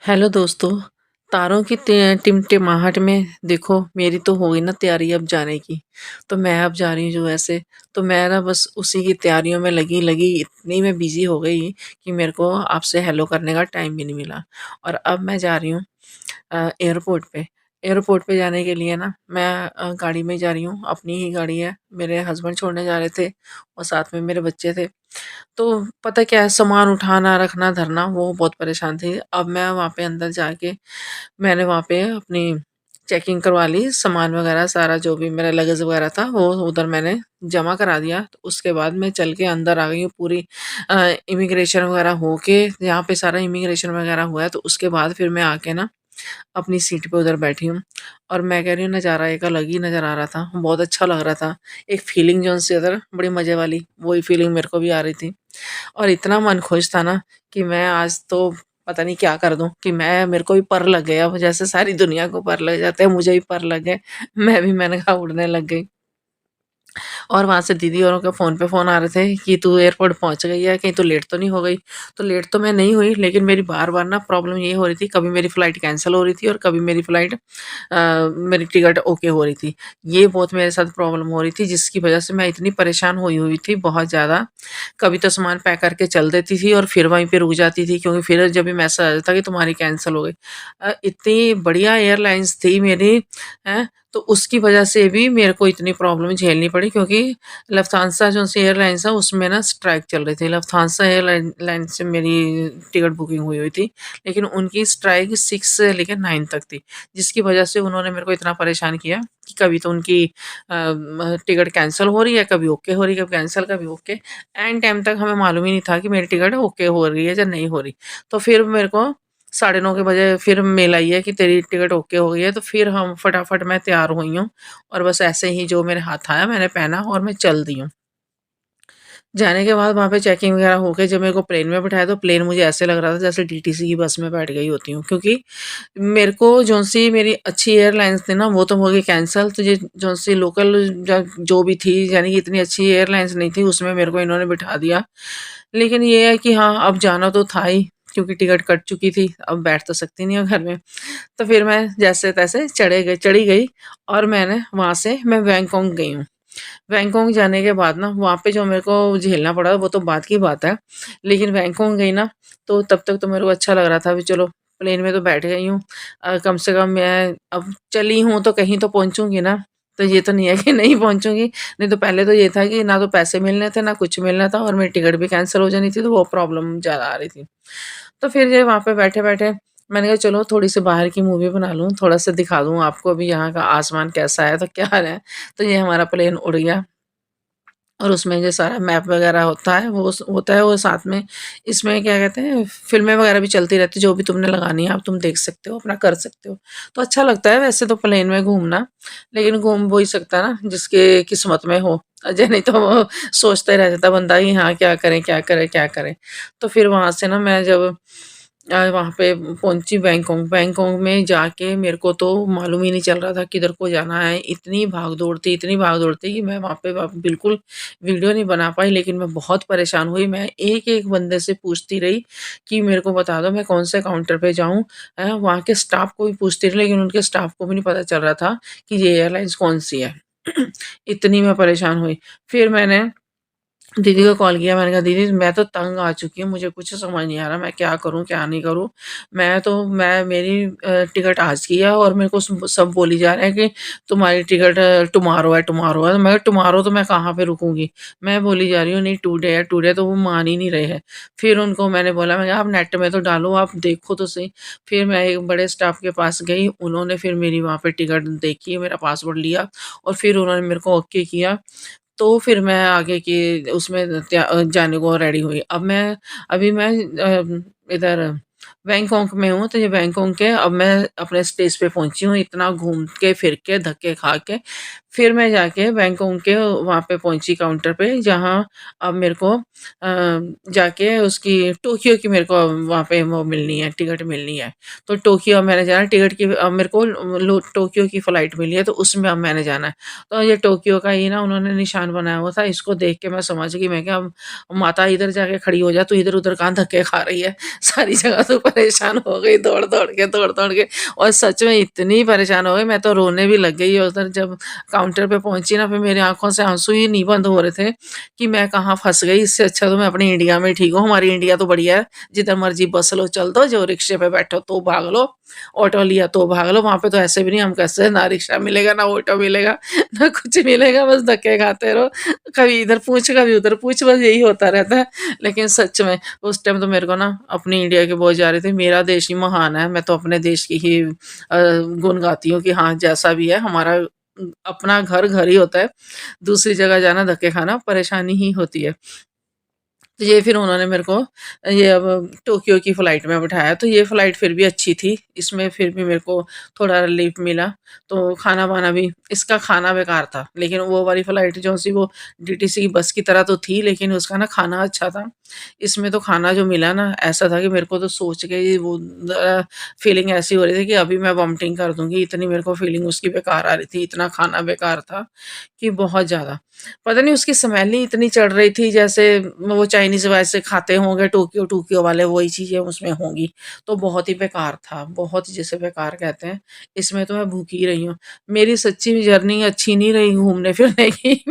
Hello दोस्तों, तारों की टिमटिमाहट में देखो मेरी तो हो गई ना तैयारी अब जाने की। तो मैं अब जा रही हूँ जो ऐसे, तो मैं ना बस उसी की तैयारियों में लगी इतनी मैं बिज़ी हो गई कि मेरे को आपसे हेलो करने का टाइम भी नहीं मिला। और अब मैं जा रही हूँ एयरपोर्ट पे। एयरपोर्ट पे जाने के लिए ना मैं गाड़ी में जा रही हूँ, अपनी ही गाड़ी है। मेरे हस्बैंड छोड़ने जा रहे थे और साथ में मेरे बच्चे थे। तो पता क्या है, सामान उठाना, रखना, धरना वो बहुत परेशान थी। अब मैं वहाँ पे अंदर जाके मैंने वहाँ पे अपनी चेकिंग करवा ली, सामान वगैरह सारा जो भी मेरा लगेज वगैरह था वो उधर मैंने जमा करा दिया। तो उसके बाद मैं चल के अंदर आ गई हूँ पूरी इमिग्रेशन वगैरह होके, यहाँ पे सारा इमिग्रेशन वगैरह हुआ है। तो उसके बाद फिर मैं आके ना अपनी सीट पे उधर बैठी हूँ और मैं कह रही हूँ नज़ारा एक अलग ही नज़र आ रहा था, बहुत अच्छा लग रहा था। एक फीलिंग जो-सी उधर बड़ी मज़े वाली, वही फीलिंग मेरे को भी आ रही थी। और इतना मन खुश था ना कि मैं आज तो पता नहीं क्या कर दूँ कि मैं मेरे को भी पर लग गया, अब जैसे सारी दुनिया को पर लग जाते हैं, मुझे भी पर लग गए। मैंने कहा उड़ने लग गई। और वहाँ से दीदी औरों के फ़ोन पे फ़ोन आ रहे थे कि तू एयरपोर्ट पहुँच गई है, कहीं तू लेट तो नहीं हो गई? तो लेट तो मैं नहीं हुई, लेकिन मेरी बार-बार ना प्रॉब्लम ये हो रही थी, कभी मेरी फ्लाइट कैंसल हो रही थी और कभी मेरी फ्लाइट मेरी टिकट ओके हो रही थी। ये बहुत मेरे साथ प्रॉब्लम हो रही थी, जिसकी वज़ह से मैं इतनी परेशान हुई हुई थी बहुत ज़्यादा। कभी तो सामान पैक करके चल देती थी और फिर वहीं पे रुक जाती थी, क्योंकि फिर जब भी मैसेज आ जाता कि तुम्हारी कैंसल हो गई। इतनी बढ़िया एयरलाइन्स थी मेरी, हैं? तो उसकी वजह से भी मेरे को इतनी प्रॉब्लम झेलनी पड़ी, क्योंकि लफ्थांसा जो-सी एयरलाइन्स है उसमें ना स्ट्राइक चल रही थी। लफ्थांसा लाइन से मेरी टिकट बुकिंग हुई हुई थी, लेकिन उनकी स्ट्राइक 6 से लेके 9 तक थी, जिसकी वजह से उन्होंने मेरे को इतना परेशान किया कि कभी तो उनकी टिकट कैंसल हो रही है, कभी ओके हो रही है, कभी कैंसल, कभी ओके। ऐन टाइम तक हमें मालूम ही नहीं था कि मेरी टिकट ओके हो रही है या नहीं हो रही। तो फिर मेरे को साढ़े 9 के बजे फिर मेल आई है कि तेरी टिकट ओके हो गई है। तो फिर हम फटाफट मैं तैयार हुई हूँ और बस ऐसे ही जो मेरे हाथ आया मैंने पहना और मैं चल दी हूँ। जाने के बाद वहाँ पे चेकिंग वगैरह हो के जब मेरे को प्लेन में बिठाया, तो प्लेन मुझे ऐसे लग रहा था जैसे डीटीसी की बस में बैठ गई होती हूँ, क्योंकि मेरे को जौन-सी मेरी अच्छी एयरलाइन्स थी ना वो तो हो गई कैंसल। तो ये जौन-सी लोकल जो भी थी, यानी कि इतनी अच्छी एयरलाइन्स नहीं थी, उसमें मेरे को इन्होंने बिठा दिया। लेकिन ये है कि हाँ, अब जाना तो था ही, क्योंकि टिकट कट चुकी थी, अब बैठ तो सकती नहीं हूँ घर में। तो फिर मैं जैसे-तैसे चढ़ी गई और वहाँ से मैं बैंकॉक गई हूँ। बैंकॉक जाने के बाद ना वहाँ पे जो मेरे को झेलना पड़ा वो तो बाद की बात है। लेकिन बैंकॉक गई ना, तो तब तक तो मेरे को अच्छा लग रहा था, अभी चलो प्लेन में तो बैठ गई हूँ। कम से कम मैं अब चली हूँ तो कहीं तो पहुँचूँगी ना। तो ये तो नहीं है कि नहीं पहुँचूँगी। नहीं तो पहले तो ये था कि ना तो पैसे मिलने थे, ना कुछ मिलना था और मेरी टिकट भी कैंसल हो जानी थी, तो वो प्रॉब्लम ज़्यादा आ रही थी। तो फिर ये वहाँ पे बैठे-बैठे मैंने कहा चलो थोड़ी-सी बाहर की मूवी बना लूँ, थोड़ा-सा दिखा दूँ आपको अभी यहाँ का आसमान कैसा है, तो क्या है। तो ये हमारा प्लेन उड़ गया और उसमें जो सारा मैप वगैरह होता है वो होता है, वो साथ में इसमें क्या कहते हैं फ़िल्में वगैरह भी चलती रहती है, जो भी तुमने लगानी है आप तुम देख सकते हो, अपना कर सकते हो। तो अच्छा लगता है वैसे तो प्लेन में घूमना, लेकिन घूम वो ही सकता है ना जिसके किस्मत में हो। नहीं तो वो सोचता ही रह जाता है बंदा कि हाँ, क्या करें, क्या करें, क्या करें? तो फिर वहाँ से ना मैं जब वहाँ पे पहुँची बैंकॉक। बैंकॉक में जाके मेरे को तो मालूम ही नहीं चल रहा था किधर को जाना है। इतनी भाग-दौड़ थी कि मैं वहाँ पे बिल्कुल वीडियो नहीं बना पाई, लेकिन मैं बहुत परेशान हुई। मैं एक-एक बंदे से पूछती रही कि मेरे को बता दो मैं कौन से काउंटर पे जाऊँ? वहाँ के स्टाफ को भी पूछती रही, लेकिन उनके स्टाफ को भी नहीं पता चल रहा था कि ये एयरलाइन्स कौन-सी है। इतनी मैं परेशान हुई। फिर मैंने दीदी को कॉल किया, मैंने कहा दीदी मैं तो तंग आ चुकी हूँ, मुझे कुछ समझ नहीं आ रहा मैं क्या करूँ, क्या नहीं करूँ? मैं मेरी टिकट आज की है और मेरे को सब बोली जा रहे हैं कि तुम्हारी टिकट टुमारो है, टुमारो है। मैं टुमारो तो मैं कहाँ पे रुकूँगी? मैं बोली जा रही हूँ नहीं टुडे है, तो वो मान ही नहीं रहे हैं। फिर उनको मैंने बोला, मैं कहा आप नेट में तो डालो, आप देखो तो सही। फिर मैं एक बड़े स्टाफ के पास गई, उन्होंने फिर मेरी वहाँ पे टिकट देखी, मेरा पासपोर्ट लिया और फिर उन्होंने मेरे को ओके किया। तो फिर मैं आगे की उसमें जाने को रेडी हुई। अभी मैं इधर बैंकॉक में हूँ, तो ये बैंकॉक के अब मैं अपने स्टेज पे पहुँची हूँ, इतना घूम के, फिर के, धक्के खा के, फिर मैं जाके बैंकॉक के वहाँ पे पहुँची काउंटर पे, जहाँ अब मेरे को जाके उसकी टोक्यो की मेरे को वहाँ पे वो मिलनी है, टिकट मिलनी है। तो टोक्यो मैंने जाना टिकट की, अब मेरे को लो टोक्यो की फ्लाइट मिली है, तो उसमें अब मैंने जाना है। तो ये टोक्यो का ही ना उन्होंने निशान बनाया हुआ था, इसको देख के मैं समझ गई, मैं क्या अब माता इधर जाके खड़ी हो जा, तू इधर-उधर कहाँ धक्के खा रही है, सारी जगह तो परेशान हो गई दौड़-दौड़ के और सच में इतनी परेशान हो गई मैं तो रोने भी लग गई उधर जब काउंटर पे पहुँची ना फिर मेरी आँखों से आँसू ही नहीं बंद हो रहे थे कि मैं कहाँ फँस गई, इससे अच्छा तो मैं अपनी इंडिया में ठीक हूँ, हमारी इंडिया तो बढ़िया है, जिधर मर्ज़ी बस लो, चल दो, जो रिक्शे पे बैठो तो भाग लो, ऑटो लिया तो भाग लो, वहाँ पे तो ऐसे भी नहीं हम कैसे ना रिक्शा मिलेगा, ना ऑटो मिलेगा, ना कुछ मिलेगा, बस धक्के खाते रहो, कभी इधर पूछ, कभी उधर पूछ, बस यही होता रहता है। लेकिन सच में उस टाइम तो मेरे को ना अपनी इंडिया की बहुत जा रही थी, मेरा देश ही महान है, मैं तो अपने देश की ही गुण गाती हूँ कि हाँ, जैसा भी है हमारा अपना घर, घर ही होता है, दूसरी जगह जाना, धक्के खाना परेशानी ही होती है। तो ये फिर उन्होंने मेरे को ये अब टोक्यो की फ्लाइट में बिठाया, तो ये फ्लाइट फिर भी अच्छी थी, इसमें फिर भी मेरे को थोड़ा रिलीफ़ मिला, तो खाना-वाना भी इसका खाना बेकार था, लेकिन वो वाली फ्लाइट जो-सी वो डीटीसी की बस की तरह तो थी, लेकिन उसका ना खाना अच्छा था। इसमें तो खाना जो मिला ना, ऐसा था कि मेरे को तो सोच के ही वो फीलिंग ऐसी हो रही थी कि अभी मैं वॉमिटिंग कर दूँगी, इतनी मेरे को फीलिंग उसकी बेकार आ रही थी, इतना खाना बेकार था कि बहुत ज़्यादा। पता नहीं उसकी स्मेल ही इतनी चढ़ रही थी जैसे वो चाइनीज़ वैसे खाते होंगे टोक्यो-टोक्यो वाले वही चीज़ें उसमें होंगी। तो बहुत ही बेकार था, बहुत जिसे बेकार कहते हैं। इसमें तो मैं भूखी ही रही हूँ। मेरी सच्ची में जर्नी अच्छी नहीं रही घूमने-फिरने की।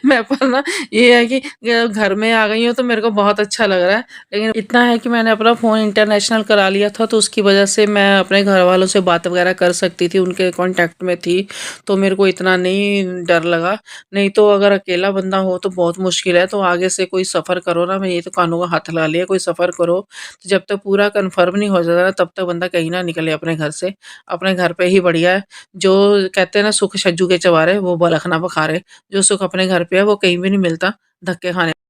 मैं पर ना ये है कि घर में आ गई हूँ तो मेरे को बहुत अच्छा लग रहा है। लेकिन इतना है कि मैंने अपना फ़ोन इंटरनेशनल करा लिया था तो उसकी वज़ह से मैं अपने घरवालों से बात वग़ैरह कर सकती थी, उनके कॉन्टैक्ट में थी। तो मेरे को इतना नहीं डर लगा। नहीं तो अगर अकेला बंदा हो तो बहुत मुश्किल है, तो आगे से कोई सफ़र करो ना, मैं ये तो कानों का हाथ लगा लिया, कोई सफ़र करो, तो जब तक पूरा कन्फर्म नहीं हो जाता ना, तब तक बंदा कहीं ना निकले अपने घर से। अपने घर पे ही बढ़िया है। जो कहते हैं ना सुख छज्जू के चबारे, वो बलख ना बखारे। जो सुख अपने घर पे है, वो कहीं भी नहीं मिलता, धक्के खाने